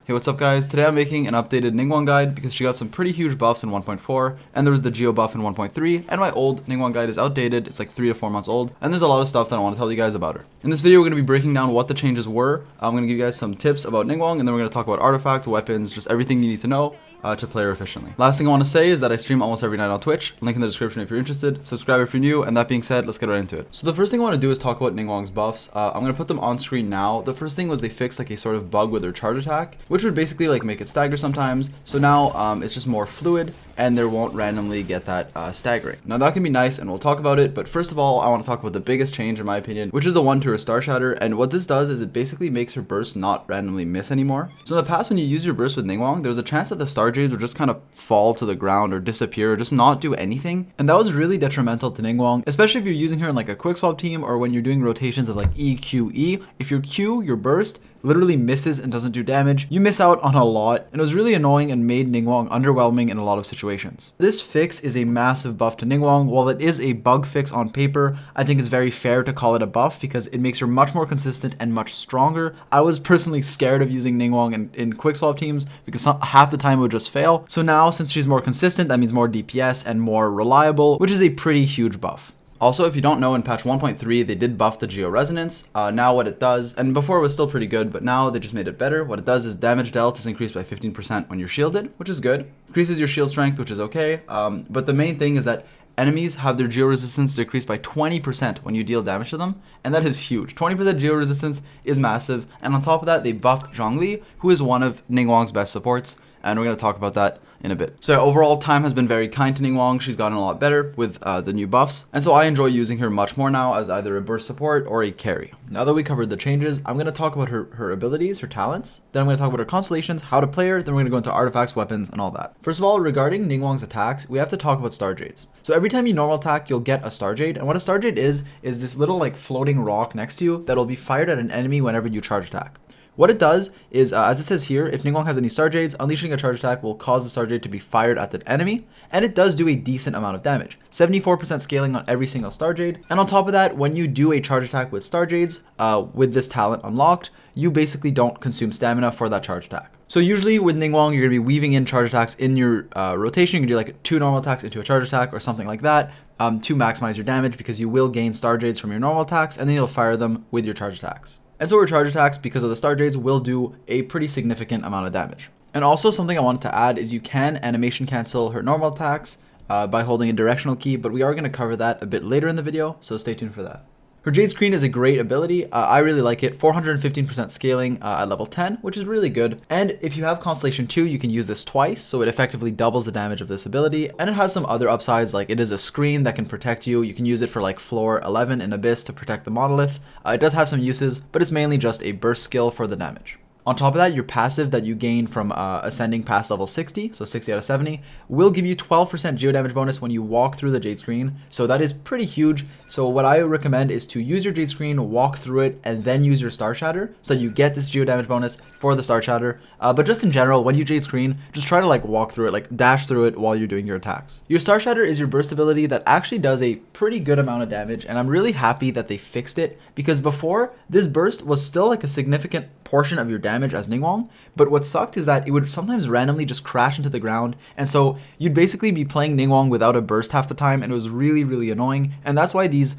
Hey, what's up guys? Today I'm making an updated Ningguang guide because she got some pretty huge buffs in 1.4 and there was the Geo buff in 1.3 and my old Ningguang guide is outdated. It's like 3 to 4 months old and there's a lot of stuff that I want to tell you guys about her. In this video we're going to be breaking down what the changes were. I'm going to give you guys some tips about Ningguang and then we're going to talk about artifacts, weapons, just everything you need to know to play her efficiently. Last thing I want to say is that I stream almost every night on Twitch. Link in the description if you're interested. Subscribe if you're new. And that being said, let's get right into it. So the first thing I want to do is talk about Ningguang's buffs. I'm going to put them on screen now. The first thing was they fixed like a sort of bug with her charge attack, which would basically like make it stagger sometimes. So now it's just more fluid and there won't randomly get that staggering. Now that can be nice and we'll talk about it, but first of all I want to talk about the biggest change in my opinion, which is the one to her Star Shatter. And what this does is it basically makes her burst not randomly miss anymore. So in the past when you use your burst with Ningguang, there was a chance that the Star Jades would just kind of fall to the ground or disappear or just not do anything, and that was really detrimental to Ningguang, especially if you're using her in like a quick swap team or when you're doing rotations of like EQE. If your Q, your burst, literally misses and doesn't do damage, you miss out on a lot, and it was really annoying and made Ningguang underwhelming in a lot of situations. This fix is a massive buff to Ningguang. While it is a bug fix on paper, I think it's very fair to call it a buff because it makes her much more consistent and much stronger. I was personally scared of using Ningguang in quick swap teams because half the time it would just fail. So now since she's more consistent, that means more DPS and more reliable, which is a pretty huge buff. Also, if you don't know, in patch 1.3, they did buff the Geo Resonance. Now what it does, and before it was still pretty good, but now they just made it better. What it does is damage dealt is increased by 15% when you're shielded, which is good. Increases your shield strength, which is okay. But the main thing is that enemies have their Geo Resistance decreased by 20% when you deal damage to them, and that is huge. 20% Geo Resistance is massive, and on top of that, they buffed Zhongli, who is one of Ningguang's best supports, and we're going to talk about that in a bit. So overall, time has been very kind to Ningguang. She's gotten a lot better with the new buffs, and so I enjoy using her much more now as either a burst support or a carry. Now that we covered the changes, I'm going to talk about her abilities, her talents, then I'm going to talk about her constellations, how to play her, then we're going to go into artifacts, weapons, and all that. First of all, regarding Ningguang's attacks, we have to talk about Star Jades. So every time you normal attack, you'll get a Star Jade, and what a Star Jade is this little like floating rock next to you that'll be fired at an enemy whenever you charge attack. What it does is, as it says here, if Ningguang has any Star Jades, unleashing a charge attack will cause the Star Jade to be fired at the enemy, and it does do a decent amount of damage. 74% scaling on every single Star Jade, and on top of that, when you do a charge attack with Star Jades, with this talent unlocked, you basically don't consume stamina for that charge attack. So usually with Ningguang, you're going to be weaving in charge attacks in your rotation. You can do like 2 normal attacks into a charge attack or something like that to maximize your damage, because you will gain Star Jades from your normal attacks, and then you'll fire them with your charge attacks. And so her charge attacks, because of the Star Jades, will do a pretty significant amount of damage. And also something I wanted to add is you can animation cancel her normal attacks by holding a directional key, but we are going to cover that a bit later in the video, so stay tuned for that. Her Jade Screen is a great ability. I really like it. 415% scaling at level 10, which is really good. And if you have Constellation 2, you can use this twice, so it effectively doubles the damage of this ability. And it has some other upsides, like it is a screen that can protect you. You can use it for like floor 11 in Abyss to protect the monolith. It does have some uses, but it's mainly just a burst skill for the damage. On top of that, your passive that you gain from ascending past level 60, so 60 out of 70, will give you 12% geo damage bonus when you walk through the Jade Screen. So that is pretty huge. So what I recommend is to use your Jade Screen, walk through it, and then use your Star Shatter so you get this geo damage bonus for the Star Shatter. But just in general, when you Jade Screen, just try to like walk through it, like dash through it while you're doing your attacks. Your Star Shatter is your burst ability that actually does a pretty good amount of damage, and I'm really happy that they fixed it, because before, this burst was still like a significant portion of your damage as Ningguang, but what sucked is that it would sometimes randomly just crash into the ground, and so you'd basically be playing Ningguang without a burst half the time, and it was really, really annoying. And that's why this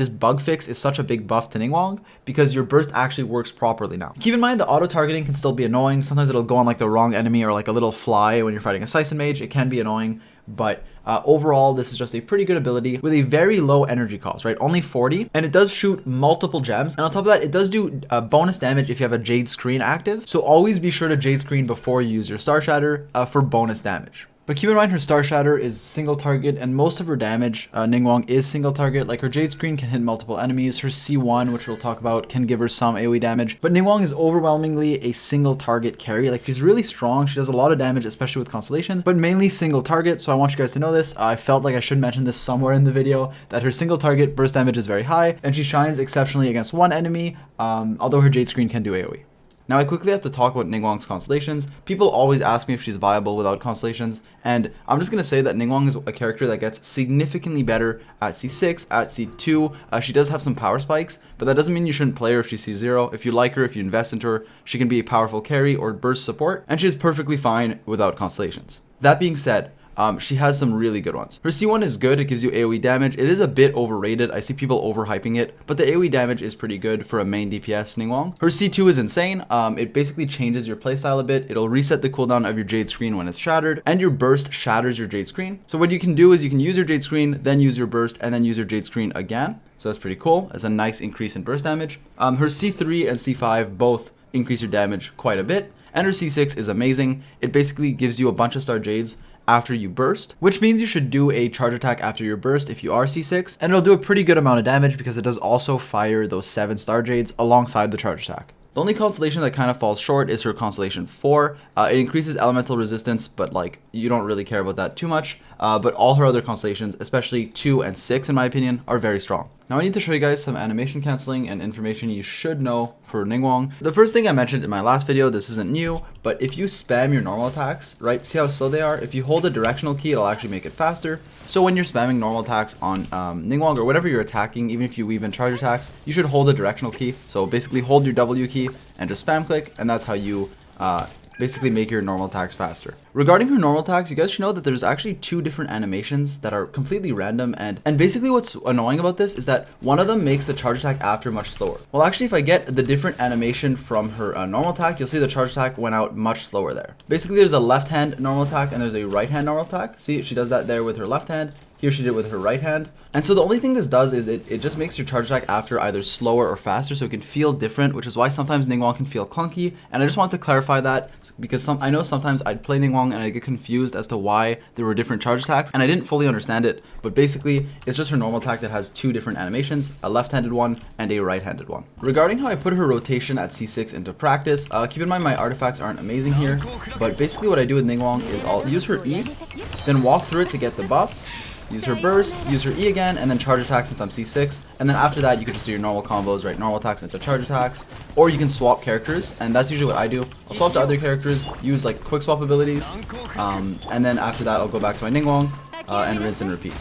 bug fix is such a big buff to Ningguang, because your burst actually works properly now. Keep in mind the auto targeting can still be annoying. Sometimes it'll go on like the wrong enemy or like a little fly when you're fighting a Siphon Mage. It can be annoying, but overall this is just a pretty good ability with a very low energy cost, right? Only 40, and it does shoot multiple gems, and on top of that it does do bonus damage if you have a Jade Screen active. So always be sure to Jade Screen before you use your Star Shatter for bonus damage. But keep in mind her Star Shatter is single target, and most of her damage, Ningguang, is single target. Like her Jade Screen can hit multiple enemies. Her C1, which we'll talk about, can give her some AoE damage. But Ningguang is overwhelmingly a single target carry. Like she's really strong. She does a lot of damage, especially with Constellations, but mainly single target. So I want you guys to know this. I felt like I should mention this somewhere in the video, that her single target burst damage is very high, and she shines exceptionally against one enemy, although her Jade Screen can do AoE. Now I quickly have to talk about Ningguang's Constellations. People always ask me if she's viable without Constellations, and I'm just going to say that Ningguang is a character that gets significantly better at C6, at C2. She does have some power spikes, but that doesn't mean you shouldn't play her if she's C0. If you like her, if you invest into her, she can be a powerful carry or burst support, and she is perfectly fine without Constellations. That being said, she has some really good ones. Her C1 is good, it gives you AoE damage. It is a bit overrated, I see people overhyping it, but the AoE damage is pretty good for a main DPS Ningguang. Her C2 is insane, it basically changes your playstyle a bit. It'll reset the cooldown of your Jade screen when it's shattered, and your burst shatters your Jade screen. So what you can do is you can use your Jade screen, then use your burst, and then use your Jade screen again. So that's pretty cool, it's a nice increase in burst damage. Her C3 and C5 both increase your damage quite a bit, and her C6 is amazing. It basically gives you a bunch of Star Jades after you burst, which means you should do a charge attack after your burst if you are C6, and it'll do a pretty good amount of damage because it does also fire those 7 Star Jades alongside the charge attack. The only constellation that kind of falls short is her Constellation 4. It increases elemental resistance, but like you don't really care about that too much. But all her other constellations, especially 2 and 6 in my opinion, are very strong. Now I need to show you guys some animation canceling and information you should know for Ningguang. The first thing I mentioned in my last video, this isn't new, but if you spam your normal attacks, right, see how slow they are? If you hold the directional key, it'll actually make it faster. So when you're spamming normal attacks on Ningguang or whatever you're attacking, even if you weave in charge attacks, you should hold the directional key. So basically hold your W key and just spam click, and that's how you basically make your normal attacks faster. Regarding her normal attacks, you guys should know that there's actually 2 different animations that are completely random, and basically what's annoying about this is that one of them makes the charge attack after much slower. Well, actually, if I get the different animation from her normal attack, you'll see the charge attack went out much slower there. Basically, there's a left hand normal attack and there's a right hand normal attack. See, she does that there with her left hand. Here she did with her right hand. And so the only thing this does is it just makes your charge attack after either slower or faster, so it can feel different, which is why sometimes Ningguang can feel clunky. And I just want to clarify that because I know sometimes I'd play Ningguang and I'd get confused as to why there were different charge attacks, and I didn't fully understand it. But basically, it's just her normal attack that has 2 different animations, a left-handed one and a right-handed one. Regarding how I put her rotation at C6 into practice, keep in mind my artifacts aren't amazing here, but basically what I do with Ningguang is I'll use her E, then walk through it to get the buff, use her burst, use her E again, and then charge attack since I'm C6. And then after that, you can just do your normal combos, right? Normal attacks into charge attacks. Or you can swap characters, and that's usually what I do. I'll swap to other characters, use like quick swap abilities, and then after that, I'll go back to my Ningguang and rinse and repeat.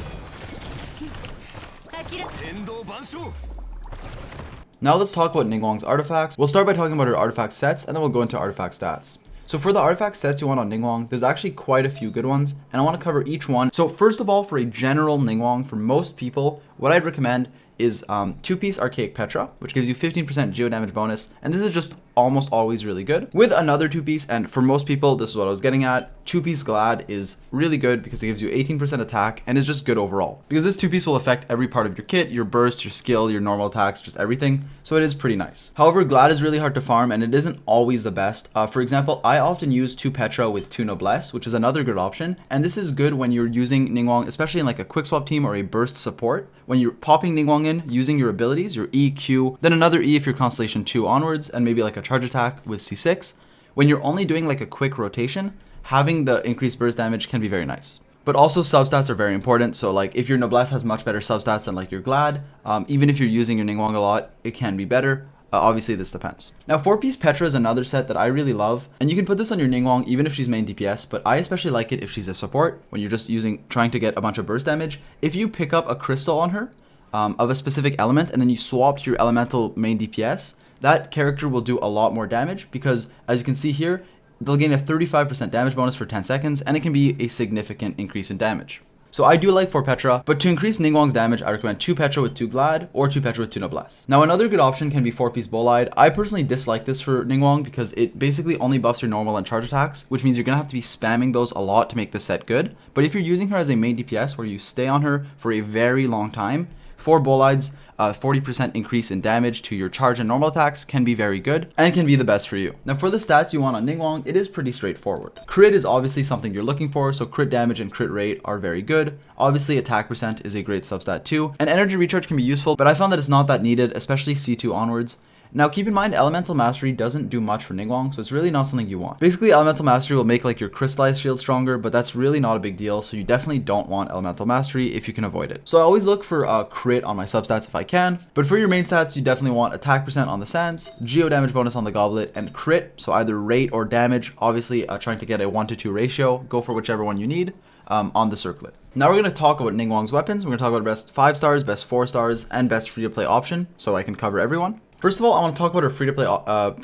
Now let's talk about Ningguang's artifacts. We'll start by talking about her artifact sets, and then we'll go into artifact stats. So for the artifact sets you want on Ningguang, there's actually quite a few good ones, and I want to cover each one. So first of all, for a general Ningguang, for most people, what I'd recommend is 2-piece Archaic Petra, which gives you 15% geo damage bonus, and this is just almost always really good. With another 2-piece, and for most people, this is what I was getting at, 2-piece Glad is really good because it gives you 18% attack and is just good overall. Because this 2-piece will affect every part of your kit, your burst, your skill, your normal attacks, just everything, so it is pretty nice. However, Glad is really hard to farm and it isn't always the best. For example, I often use 2 Petra with 2 Noblesse, which is another good option, and this is good when you're using Ningguang, especially in like a quick swap team or a burst support. When you're popping Ningguang in, using your abilities, your E, Q, then another E if you're Constellation 2 onwards, and maybe like a charge attack with C6. When you're only doing like a quick rotation, having the increased burst damage can be very nice. But also substats are very important, so like if your Noblesse has much better substats than like your Glad, even if you're using your Ningguang a lot, it can be better. Obviously this depends. Now 4-piece Petra is another set that I really love, and you can put this on your Ningguang even if she's main DPS, but I especially like it if she's a support, when you're just trying to get a bunch of burst damage. If you pick up a crystal on her of a specific element and then you swap to your elemental main DPS, that character will do a lot more damage because as you can see here, they'll gain a 35% damage bonus for 10 seconds and it can be a significant increase in damage. So I do like 4 Petra, but to increase Ningguang's damage, I recommend 2 Petra with 2 Glad or 2 Petra with 2 Noblesse. Now another good option can be 4-piece Bolide. I personally dislike this for Ningguang because it basically only buffs your normal and charge attacks, which means you're going to have to be spamming those a lot to make the set good. But if you're using her as a main DPS where you stay on her for a very long time, 4 Bolides, 40% increase in damage to your charge and normal attacks can be very good and can be the best for you. Now for the stats you want on Ningguang, it is pretty straightforward. Crit is obviously something you're looking for, so crit damage and crit rate are very good. Obviously attack percent is a great substat too, and energy recharge can be useful, but I found that it's not that needed, especially C2 onwards. Now keep in mind, Elemental Mastery doesn't do much for Ningguang, so it's really not something you want. Basically, Elemental Mastery will make like your crystallized shield stronger, but that's really not a big deal, so you definitely don't want Elemental Mastery if you can avoid it. So I always look for crit on my substats if I can, but for your main stats, you definitely want attack percent on the Sands, geo damage bonus on the Goblet, and crit, so either rate or damage, obviously trying to get a 1-to-2 ratio, go for whichever one you need. On the circlet. Now we're going to talk about Ningguang's weapons. We're going to talk about best 5 stars, best 4 stars, and best free-to-play option, so I can cover everyone. First of all, I want to talk about her free-to-play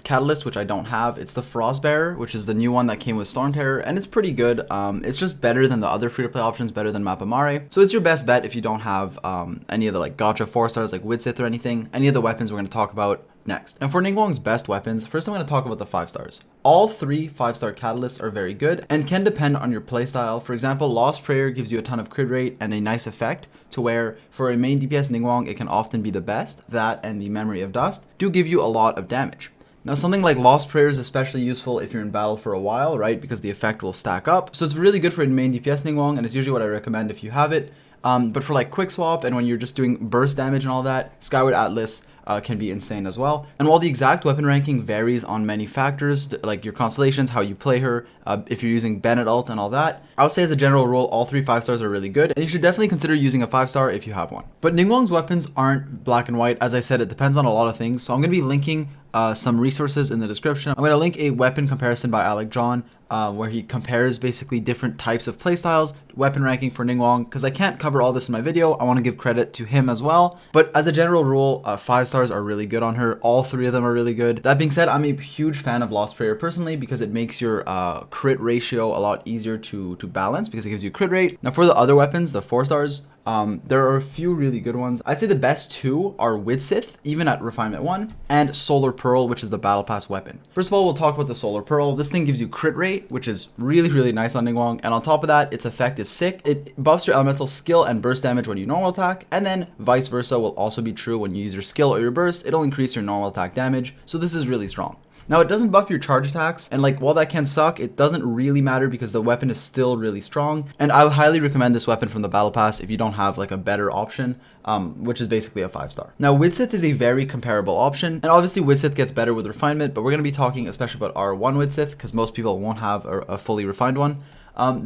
catalyst, which I don't have. It's the Frostbearer, which is the new one that came with Storm Terror, and it's pretty good. It's just better than the other free-to-play options, better than Mapamare. So it's your best bet if you don't have any of the like Gacha 4 stars like Widsith or anything. Any of the weapons we're going to talk about next. And for Ningguang's best weapons, first I'm going to talk about the 5 stars. All 3 5-star catalysts are very good and can depend on your playstyle. For example, Lost Prayer gives you a ton of crit rate and a nice effect to where for a main DPS Ningguang, it can often be the best. That and the Memory of Dust do give you a lot of damage. Now something like Lost Prayer is especially useful if you're in battle for a while, right? Because the effect will stack up. So it's really good for main DPS Ningguang, and it's usually what I recommend if you have it. But for like quick swap and when you're just doing burst damage and all that, Skyward Atlas can be insane as well. And while the exact weapon ranking varies on many factors, like your constellations, how you play her, if you're using Bennett ult and all that, I would say as a general rule, all 3 5 stars are really good, and you should definitely consider using a 5-star if you have one. But Ningguang's weapons aren't black and white. As I said, it depends on a lot of things, so I'm going to be linking some resources in the description. I'm going to link a weapon comparison by Alec where he compares basically different types of playstyles, weapon ranking for Ningguang, because I can't cover all this in my video. I want to give credit to him as well. But as a general rule, 5 stars are really good on her. All 3 of them are really good. That being said, I'm a huge fan of Lost Prayer personally because it makes your crit ratio a lot easier to balance because it gives you crit rate. Now for the other weapons, the 4 stars, there are a few really good ones. I'd say the best 2 are Widsith, even at Refinement 1, and Solar Pearl, which is the Battle Pass weapon. First of all, we'll talk about the Solar Pearl. This thing gives you crit rate, which is really, really nice on Ningguang, and on top of that, its effect is sick. It buffs your elemental skill and burst damage when you normal attack, and then vice versa will also be true when you use your skill or your burst. It'll increase your normal attack damage, so this is really strong. Now it doesn't buff your charge attacks, and like while that can suck, it doesn't really matter because the weapon is still really strong, and I would highly recommend this weapon from the Battle Pass if you don't have like a better option, which is basically a 5-star. Now Widsith is a very comparable option, and obviously Widsith gets better with refinement, but we're going to be talking especially about R1 Widsith because most people won't have a fully refined one.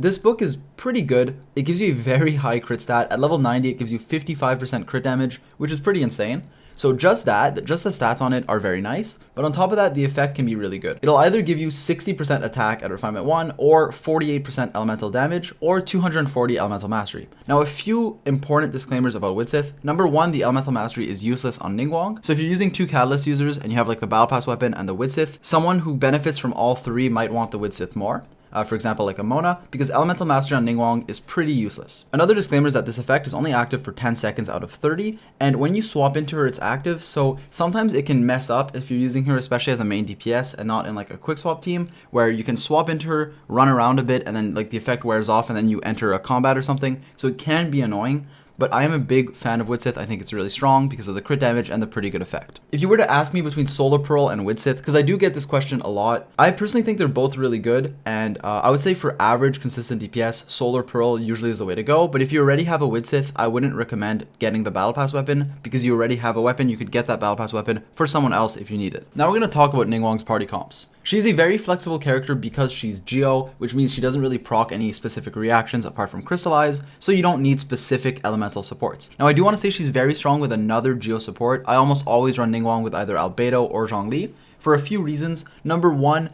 This book is pretty good. It gives you a very high crit stat. At level 90, it gives you 55% crit damage, which is pretty insane. So just the stats on it are very nice, but on top of that, the effect can be really good. It'll either give you 60% attack at Refinement 1, or 48% elemental damage, or 240 elemental mastery. Now, a few important disclaimers about Widsith. Number 1, the elemental mastery is useless on Ningguang. So if you're using 2 catalyst users and you have like the Battle Pass weapon and the Widsith, someone who benefits from all 3 might want the Widsith more. For example, like a Mona, because Elemental Mastery on Ningguang is pretty useless. Another disclaimer is that this effect is only active for 10 seconds out of 30, and when you swap into her, it's active, so sometimes it can mess up if you're using her, especially as a main DPS and not in like a quick swap team, where you can swap into her, run around a bit, and then like the effect wears off, and then you enter a combat or something, so it can be annoying. But I am a big fan of Widsith. I think it's really strong because of the crit damage and the pretty good effect. If you were to ask me between Solar Pearl and Widsith, because I do get this question a lot, I personally think they're both really good. And I would say for average consistent DPS, Solar Pearl usually is the way to go. But if you already have a Widsith, I wouldn't recommend getting the Battle Pass weapon because you already have a weapon. You could get that Battle Pass weapon for someone else if you need it. Now we're going to talk about Ningguang's party comps. She's a very flexible character because she's Geo, which means she doesn't really proc any specific reactions apart from Crystallize, so you don't need specific elemental supports. Now I do want to say she's very strong with another Geo support. I almost always run Ningguang with either Albedo or Zhongli for a few reasons. Number 1,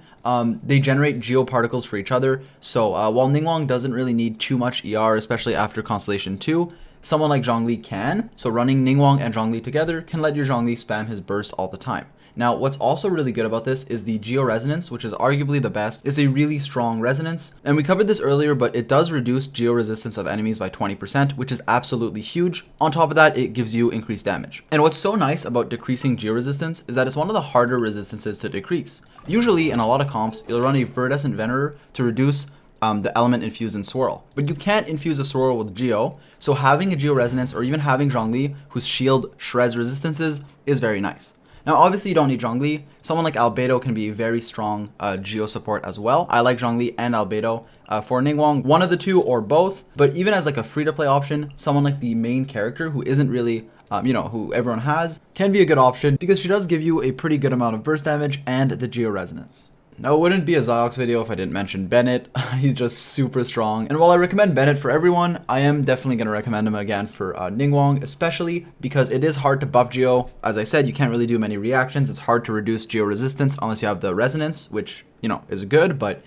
they generate Geo particles for each other, so while Ningguang doesn't really need too much ER, especially after Constellation 2, someone like Zhongli can, so running Ningguang and Zhongli together can let your Zhongli spam his burst all the time. Now, what's also really good about this is the Geo Resonance, which is arguably the best. It's a really strong resonance, and we covered this earlier, but it does reduce Geo resistance of enemies by 20%, which is absolutely huge. On top of that, it gives you increased damage. And what's so nice about decreasing Geo resistance is that it's one of the harder resistances to decrease. Usually, in a lot of comps, you'll run a Viridescent Venerer to reduce the element infused in Swirl, but you can't infuse a Swirl with Geo, so having a Geo Resonance or even having Zhongli, whose shield shreds resistances, is very nice. Now, obviously, you don't need Zhongli. Someone like Albedo can be a very strong Geo support as well. I like Zhongli and Albedo for Ningguang, one of the two or both. But even as like a free-to-play option, someone like the main character who isn't really who everyone has, can be a good option because she does give you a pretty good amount of burst damage and the Geo Resonance. Now, it wouldn't be a Ziox video if I didn't mention Bennett. He's just super strong. And while I recommend Bennett for everyone, I am definitely going to recommend him again for Ningguang, especially because it is hard to buff Geo. As I said, you can't really do many reactions. It's hard to reduce Geo resistance unless you have the Resonance, which, is good. But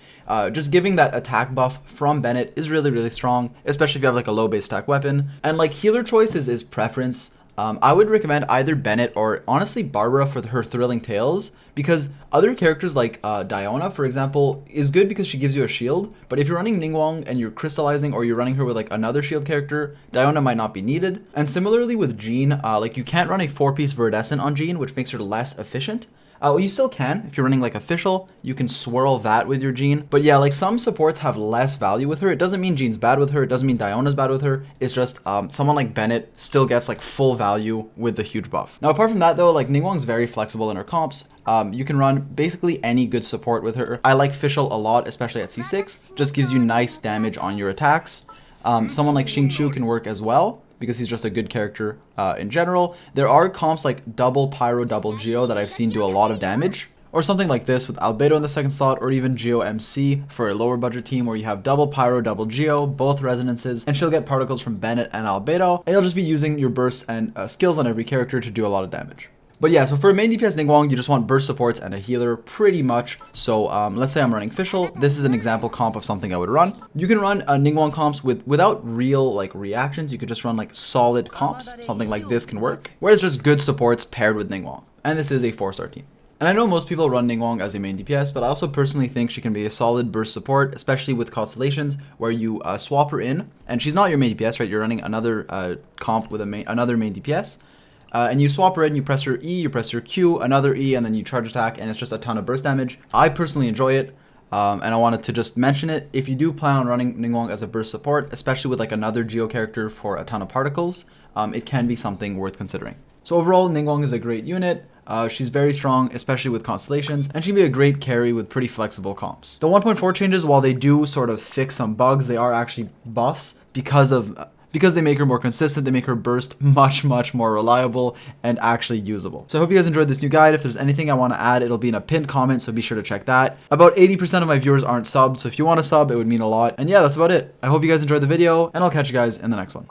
just giving that attack buff from Bennett is really, really strong, especially if you have like a low base stack weapon. And like healer choices is preference. I would recommend either Bennett or honestly Barbara for her Thrilling Tales, because other characters like Diona, for example, is good because she gives you a shield, but if you're running Ningguang and you're crystallizing or you're running her with like another shield character, Diona might not be needed. And similarly with Jean, like you can't run a 4-piece Viridescent on Jean, which makes her less efficient. Well, you still can. If you're running like official, you can swirl that with your Jean. But yeah, like some supports have less value with her. It doesn't mean Jean's bad with her. It doesn't mean Diona's bad with her. It's just someone like Bennett still gets like full value with the huge buff. Now, apart from that though, like Ningguang's very flexible in her comps. You can run basically any good support with her. I like Fischl a lot, especially at C6. Just gives you nice damage on your attacks. Someone like Xingqiu can work as well, because he's just a good character in general. There are comps like double Pyro, double Geo that I've seen do a lot of damage. Or something like this with Albedo in the second slot, or even Geo MC for a lower budget team where you have double Pyro, double Geo, both resonances, and she'll get particles from Bennett and Albedo, and you'll just be using your bursts and skills on every character to do a lot of damage. But yeah, so for a main DPS Ningguang, you just want burst supports and a healer pretty much. So let's say I'm running Fischl. This is an example comp of something I would run. You can run Ningguang comps without real like reactions. You could just run like solid comps. Something like this can work. Whereas just good supports paired with Ningguang. And this is a 4-star team. And I know most people run Ningguang as a main DPS, but I also personally think she can be a solid burst support, especially with Constellations, where you swap her in. And she's not your main DPS, right? You're running another comp with another main DPS. And you swap her in, you press her E, you press her Q, another E, and then you charge attack, and it's just a ton of burst damage. I personally enjoy it, and I wanted to just mention it. If you do plan on running Ningguang as a burst support, especially with like another Geo character for a ton of particles, it can be something worth considering. So overall, Ningguang is a great unit. She's very strong, especially with Constellations, and she can be a great carry with pretty flexible comps. The 1.4 changes, while they do sort of fix some bugs, they are actually buffs because they make her more consistent. They make her burst much more reliable and actually usable. So I hope you guys enjoyed this new guide. If there's anything I want to add, it'll be in a pinned comment, so be sure to check that. About 80% of my viewers aren't subbed, so if you want to sub, it would mean a lot. And yeah, that's about it. I hope you guys enjoyed the video, and I'll catch you guys in the next one.